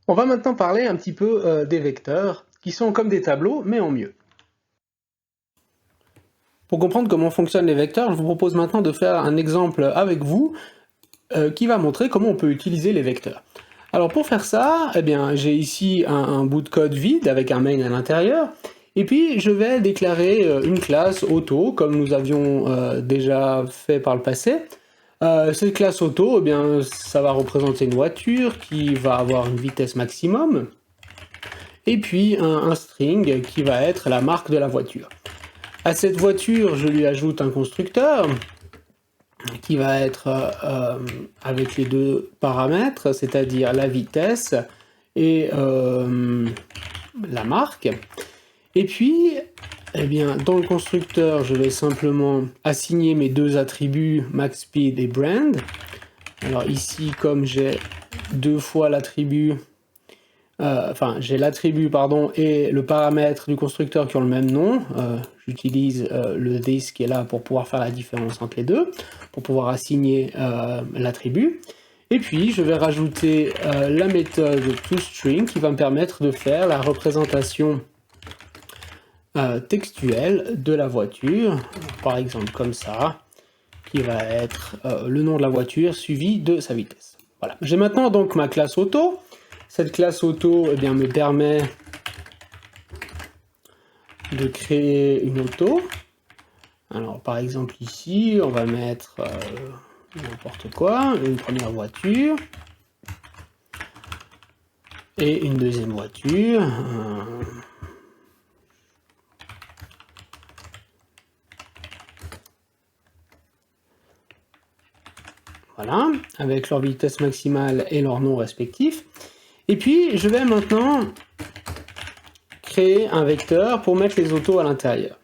On va maintenant parler un petit peu des vecteurs, qui sont comme des tableaux, mais en mieux. Pour comprendre comment fonctionnent les vecteurs, je vous propose maintenant de faire un exemple avec vous qui va montrer comment on peut utiliser les vecteurs. Alors pour faire ça, eh bien, j'ai ici un bout de code vide avec un main à l'intérieur, et puis je vais déclarer une classe auto, comme nous avions déjà fait par le passé. Cette classe auto, eh bien, ça va représenter une voiture qui va avoir une vitesse maximum, et puis un string qui va être la marque de la voiture. À cette voiture, je lui ajoute un constructeur qui va être avec les deux paramètres, c'est-à-dire la vitesse et la marque. Et puis, eh bien, dans le constructeur, je vais simplement assigner mes deux attributs maxSpeed et brand. Alors ici, comme j'ai deux fois l'attribut, j'ai l'attribut pardon et le paramètre du constructeur qui ont le même nom, j'utilise le this qui est là pour pouvoir faire la différence entre les deux, pour pouvoir assigner l'attribut. Et puis je vais rajouter la méthode toString qui va me permettre de faire la représentation textuelle de la voiture, par exemple comme ça, qui va être le nom de la voiture suivi de sa vitesse. Voilà. J'ai maintenant donc ma classe auto. Cette classe auto eh bien, me permet de créer une auto. Alors par exemple ici, on va mettre n'importe quoi, une première voiture et une deuxième voiture. Voilà, avec leur vitesse maximale et leur nom respectif. Et puis je vais maintenant créer un vecteur pour mettre les autos à l'intérieur.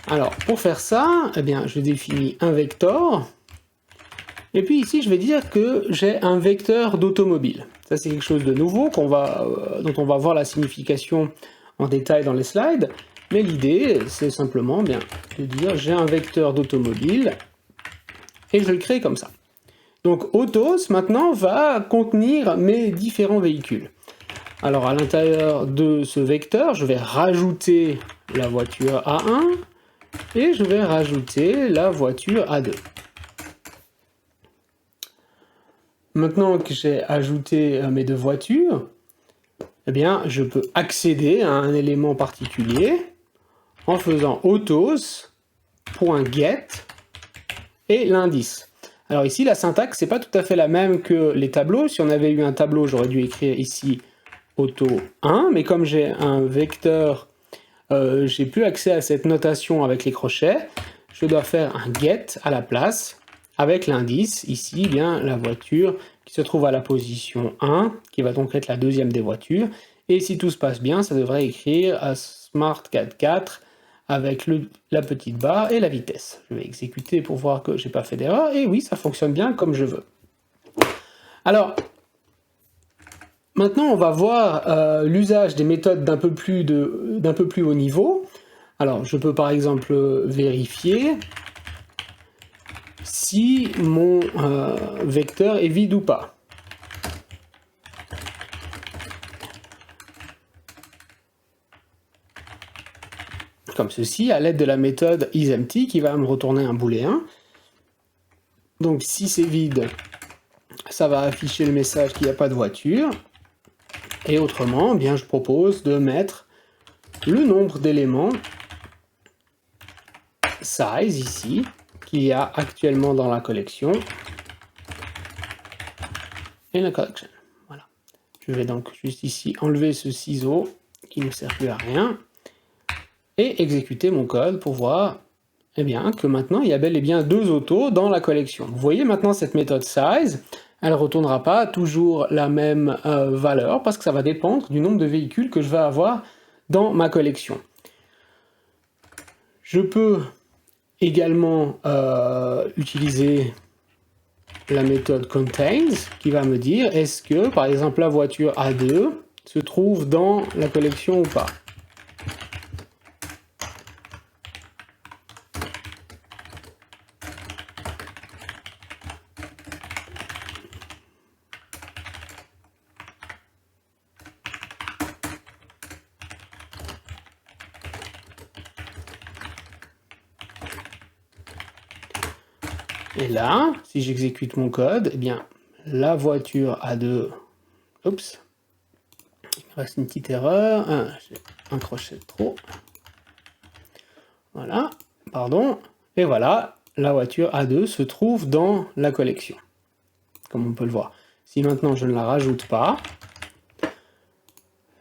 Alors pour faire ça, eh bien, je définis un vecteur. Et puis ici, je vais dire que j'ai un vecteur d'automobile. Ça, c'est quelque chose de nouveau dont on va voir la signification en détail dans les slides. Mais l'idée, c'est simplement bien, de dire j'ai un vecteur d'automobile et je le crée comme ça. Donc Autos, maintenant, va contenir mes différents véhicules. Alors à l'intérieur de ce vecteur, je vais rajouter la voiture A1 et je vais rajouter la voiture A2. Maintenant que j'ai ajouté mes deux voitures, eh bien, je peux accéder à un élément particulier en faisant autos.get et l'indice. Alors ici, la syntaxe, c'est pas tout à fait la même que les tableaux. Si on avait eu un tableau, j'aurais dû écrire ici auto 1, mais comme j'ai un vecteur, j'ai plus accès à cette notation avec les crochets, je dois faire un get à la place avec l'indice, ici, bien la voiture qui se trouve à la position 1, qui va donc être la deuxième des voitures, et si tout se passe bien, ça devrait écrire à smart44 avec la petite barre et la vitesse. Je vais exécuter pour voir que j'ai pas fait d'erreur, et oui, ça fonctionne bien comme je veux. Alors, maintenant, on va voir l'usage des méthodes d'un peu plus haut niveau. Alors, je peux par exemple vérifier si mon vecteur est vide ou pas. Comme ceci, à l'aide de la méthode isEmpty qui va me retourner un booléen. Donc si c'est vide, ça va afficher le message qu'il n'y a pas de voiture. Et autrement, eh bien, je propose de mettre le nombre d'éléments size ici, qu'il y a actuellement dans la collection. Et la collection. Voilà. Je vais donc juste ici enlever ce ciseau qui ne sert plus à rien et exécuter mon code pour voir eh bien, que maintenant il y a bel et bien deux autos dans la collection. Vous voyez maintenant cette méthode size, elle ne retournera pas toujours la même valeur parce que ça va dépendre du nombre de véhicules que je vais avoir dans ma collection. Je peux également utiliser la méthode contains qui va me dire est-ce que par exemple la voiture A2 se trouve dans la collection ou pas. Et là, si j'exécute mon code, eh bien, la voiture A2, oups, il me reste une petite erreur, j'ai un crochet de trop, voilà, pardon, et voilà, la voiture A2 se trouve dans la collection, comme on peut le voir. Si maintenant je ne la rajoute pas,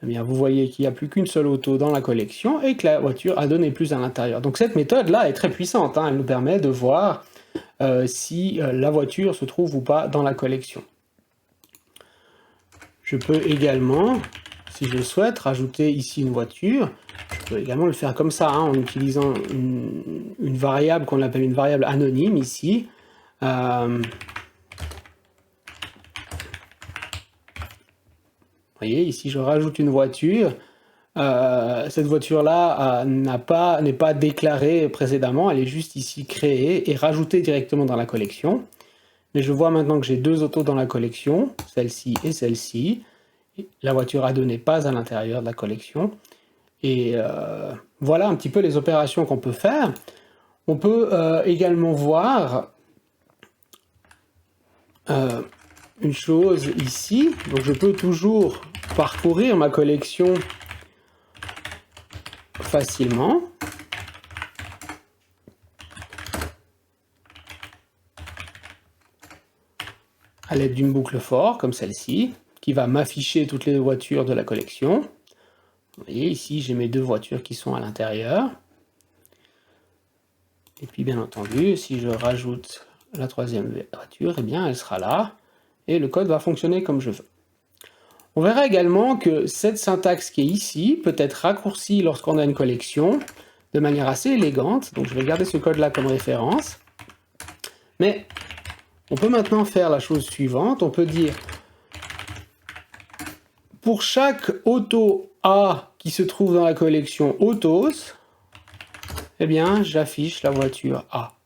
eh bien, vous voyez qu'il n'y a plus qu'une seule auto dans la collection et que la voiture A2 n'est plus à l'intérieur. Donc cette méthode-là est très puissante, hein, elle nous permet de voir si la voiture se trouve ou pas dans la collection. Je peux également, si je le souhaite, rajouter ici une voiture. Je peux également le faire comme ça, hein, en utilisant une variable qu'on appelle une variable anonyme ici. Vous voyez, ici je rajoute une voiture. Cette voiture-là n'est pas déclarée précédemment, elle est juste ici créée et rajoutée directement dans la collection. Mais je vois maintenant que j'ai deux autos dans la collection, celle-ci et celle-ci. La voiture A2 n'est pas à l'intérieur de la collection. Et voilà un petit peu les opérations qu'on peut faire. On peut également voir une chose ici. Donc je peux toujours parcourir ma collection facilement. À l'aide d'une boucle for, comme celle-ci, qui va m'afficher toutes les voitures de la collection. Vous voyez, ici, j'ai mes deux voitures qui sont à l'intérieur. Et puis, bien entendu, si je rajoute la troisième voiture, eh bien, elle sera là. Et le code va fonctionner comme je veux. On verra également que cette syntaxe qui est ici peut être raccourcie lorsqu'on a une collection de manière assez élégante. Donc, je vais garder ce code-là comme référence. Mais on peut maintenant faire la chose suivante. On peut dire, pour chaque auto A qui se trouve dans la collection Autos, eh bien, j'affiche la voiture A.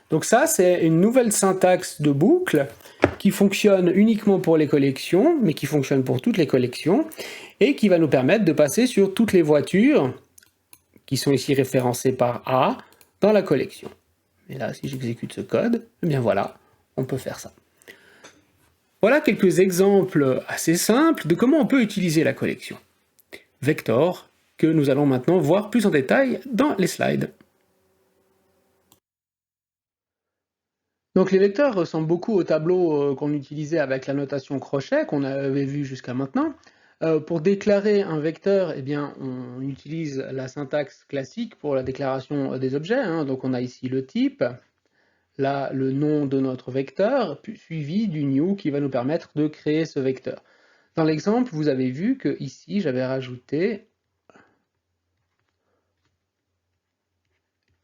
Donc ça, c'est une nouvelle syntaxe de boucle qui fonctionne uniquement pour les collections, mais qui fonctionne pour toutes les collections, et qui va nous permettre de passer sur toutes les voitures qui sont ici référencées par A dans la collection. Et là, si j'exécute ce code, eh bien voilà, on peut faire ça. Voilà quelques exemples assez simples de comment on peut utiliser la collection vector, que nous allons maintenant voir plus en détail dans les slides. Donc les vecteurs ressemblent beaucoup au tableau qu'on utilisait avec la notation crochet, qu'on avait vu jusqu'à maintenant. Pour déclarer un vecteur, eh bien, on utilise la syntaxe classique pour la déclaration des objets. Hein. Donc on a ici le type, là le nom de notre vecteur, puis suivi du new qui va nous permettre de créer ce vecteur. Dans l'exemple, vous avez vu que ici j'avais rajouté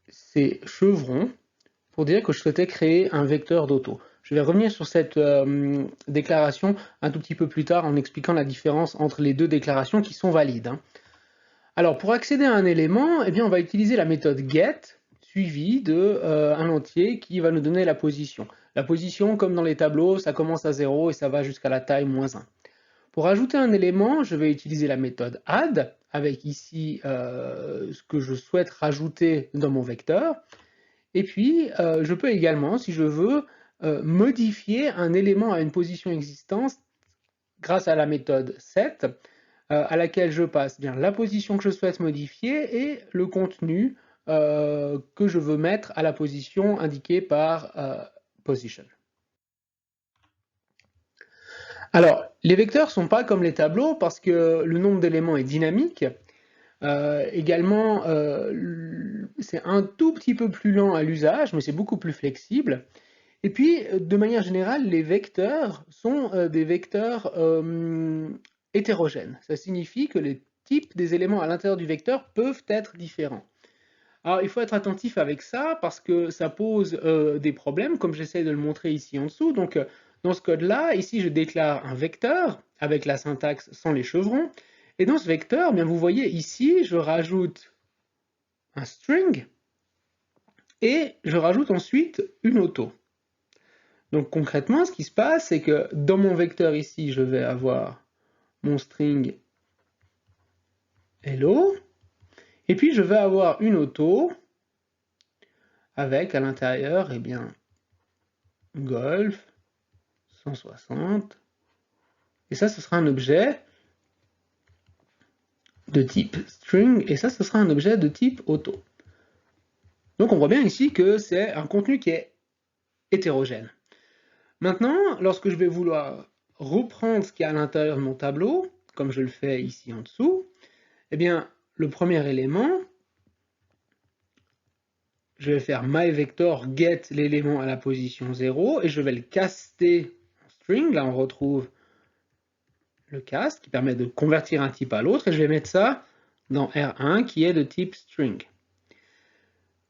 ces chevrons pour dire que je souhaitais créer un vecteur d'auto. Je vais revenir sur cette déclaration un tout petit peu plus tard en expliquant la différence entre les deux déclarations qui sont valides. Hein. Alors pour accéder à un élément, eh bien, on va utiliser la méthode get suivie d'un entier qui va nous donner la position. La position, comme dans les tableaux, ça commence à 0 et ça va jusqu'à la taille -1. Pour ajouter un élément, je vais utiliser la méthode add, avec ici ce que je souhaite rajouter dans mon vecteur. Et puis, je peux également, si je veux, modifier un élément à une position existante grâce à la méthode set, à laquelle je passe bien la position que je souhaite modifier et le contenu que je veux mettre à la position indiquée par position. Alors, les vecteurs ne sont pas comme les tableaux parce que le nombre d'éléments est dynamique. Également, c'est un tout petit peu plus lent à l'usage, mais c'est beaucoup plus flexible. Et puis, de manière générale, les vecteurs sont des vecteurs hétérogènes. Ça signifie que les types des éléments à l'intérieur du vecteur peuvent être différents. Alors, il faut être attentif avec ça parce que ça pose des problèmes, comme j'essaie de le montrer ici en dessous. Donc, dans ce code-là, ici, je déclare un vecteur avec la syntaxe sans les chevrons. Et dans ce vecteur, bien, vous voyez ici, je rajoute un string et je rajoute ensuite une auto. Donc concrètement, ce qui se passe, c'est que dans mon vecteur ici, je vais avoir mon string hello, et puis je vais avoir une auto avec à l'intérieur, eh bien, golf 160. Et ça, ce sera un objet de type string, et ça, ce sera un objet de type auto. Donc on voit bien ici que c'est un contenu qui est hétérogène. Maintenant, lorsque je vais vouloir reprendre ce qu'il y a à l'intérieur de mon tableau, comme je le fais ici en dessous, eh bien, le premier élément, je vais faire myVector get l'élément à la position 0, et je vais le caster en string. Là, on retrouve le cast qui permet de convertir un type à l'autre, et je vais mettre ça dans R1 qui est de type string.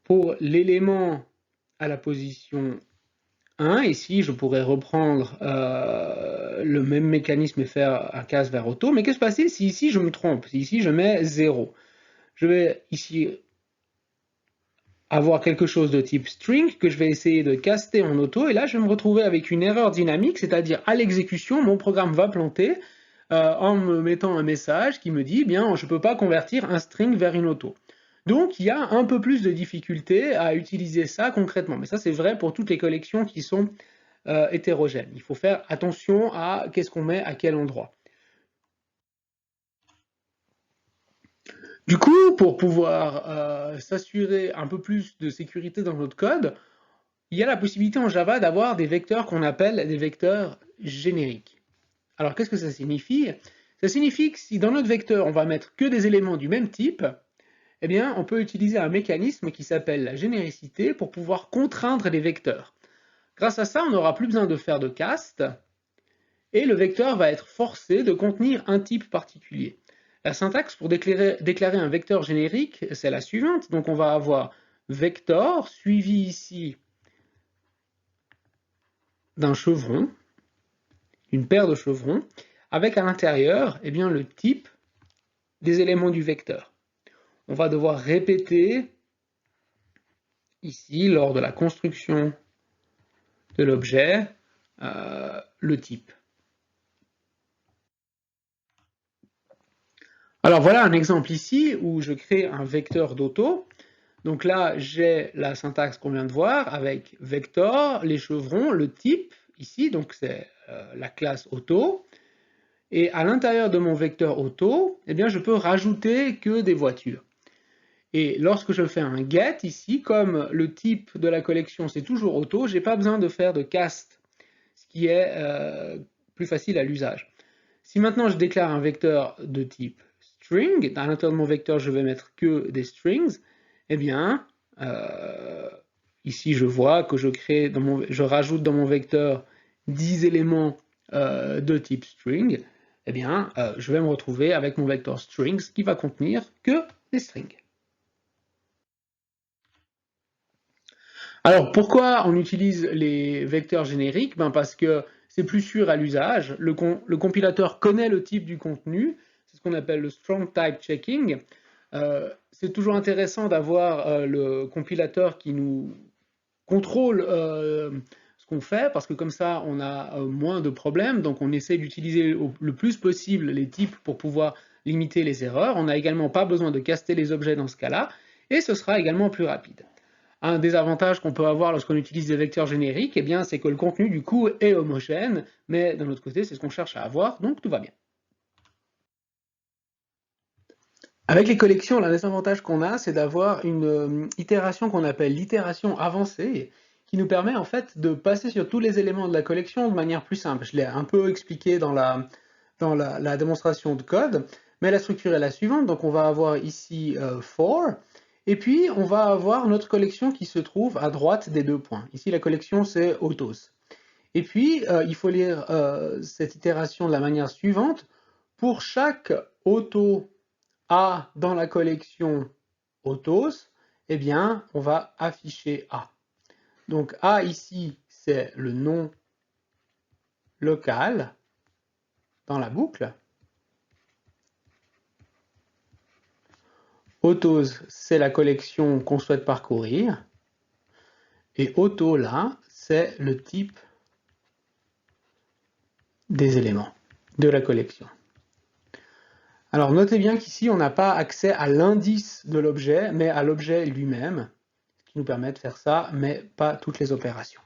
Pour l'élément à la position 1, ici je pourrais reprendre le même mécanisme et faire un cast vers auto, mais qu'est-ce qui se passe si ici je me trompe, si ici je mets 0? Je vais ici avoir quelque chose de type string que je vais essayer de caster en auto, et là je vais me retrouver avec une erreur dynamique, c'est-à-dire à l'exécution, mon programme va planter en me mettant un message qui me dit, eh bien, je ne peux pas convertir un string vers une auto. Donc il y a un peu plus de difficulté à utiliser ça concrètement, mais ça c'est vrai pour toutes les collections qui sont hétérogènes. Il faut faire attention à qu'est-ce qu'on met à quel endroit. Du coup, pour pouvoir s'assurer un peu plus de sécurité dans notre code, il y a la possibilité en Java d'avoir des vecteurs qu'on appelle des vecteurs génériques. Alors qu'est-ce que ça signifie? Ça signifie que si dans notre vecteur on va mettre que des éléments du même type, eh bien on peut utiliser un mécanisme qui s'appelle la généricité pour pouvoir contraindre les vecteurs. Grâce à ça, on n'aura plus besoin de faire de cast, et le vecteur va être forcé de contenir un type particulier. La syntaxe pour déclarer un vecteur générique, c'est la suivante. Donc on va avoir vector suivi ici d'un chevron, une paire de chevrons, avec à l'intérieur eh bien, le type des éléments du vecteur. On va devoir répéter ici, lors de la construction de l'objet, le type. Alors voilà un exemple ici où je crée un vecteur d'auto. Donc là, j'ai la syntaxe qu'on vient de voir avec vector, les chevrons, le type ici, donc c'est la classe auto. Et à l'intérieur de mon vecteur auto, eh bien, je peux rajouter que des voitures. Et lorsque je fais un get ici, comme le type de la collection c'est toujours auto, je n'ai pas besoin de faire de cast, ce qui est plus facile à l'usage. Si maintenant je déclare un vecteur de type string, à l'intérieur de mon vecteur je vais mettre que des strings, eh bien, ici je vois que je rajoute dans mon vecteur 10 éléments de type string, eh bien, je vais me retrouver avec mon vecteur strings qui va contenir que des strings. Alors, pourquoi on utilise les vecteurs génériques? Parce que c'est plus sûr à l'usage. Le compilateur connaît le type du contenu. C'est ce qu'on appelle le strong type checking. C'est toujours intéressant d'avoir le compilateur qui nous contrôle ce qu'on fait, parce que comme ça, on a moins de problèmes. Donc, on essaie d'utiliser le plus possible les types pour pouvoir limiter les erreurs. On n'a également pas besoin de caster les objets dans ce cas-là, et ce sera également plus rapide. Un des avantages qu'on peut avoir lorsqu'on utilise des vecteurs génériques, eh bien, c'est que le contenu, du coup, est homogène, mais d'un autre côté, c'est ce qu'on cherche à avoir, donc tout va bien. Avec les collections, l'un des avantages qu'on a, c'est d'avoir une itération qu'on appelle l'itération avancée, qui nous permet en fait de passer sur tous les éléments de la collection de manière plus simple. Je l'ai un peu expliqué dans la démonstration de code, mais la structure est la suivante. Donc on va avoir ici for, et puis on va avoir notre collection qui se trouve à droite des deux points. Ici la collection c'est autos. Et puis il faut lire cette itération de la manière suivante. Pour chaque auto A dans la collection autos, eh bien, on va afficher A. Donc A ici, c'est le nom local dans la boucle. Autos, c'est la collection qu'on souhaite parcourir. Et auto, là, c'est le type des éléments de la collection. Alors notez bien qu'ici, on n'a pas accès à l'indice de l'objet, mais à l'objet lui-même, ce qui nous permet de faire ça, mais pas toutes les opérations.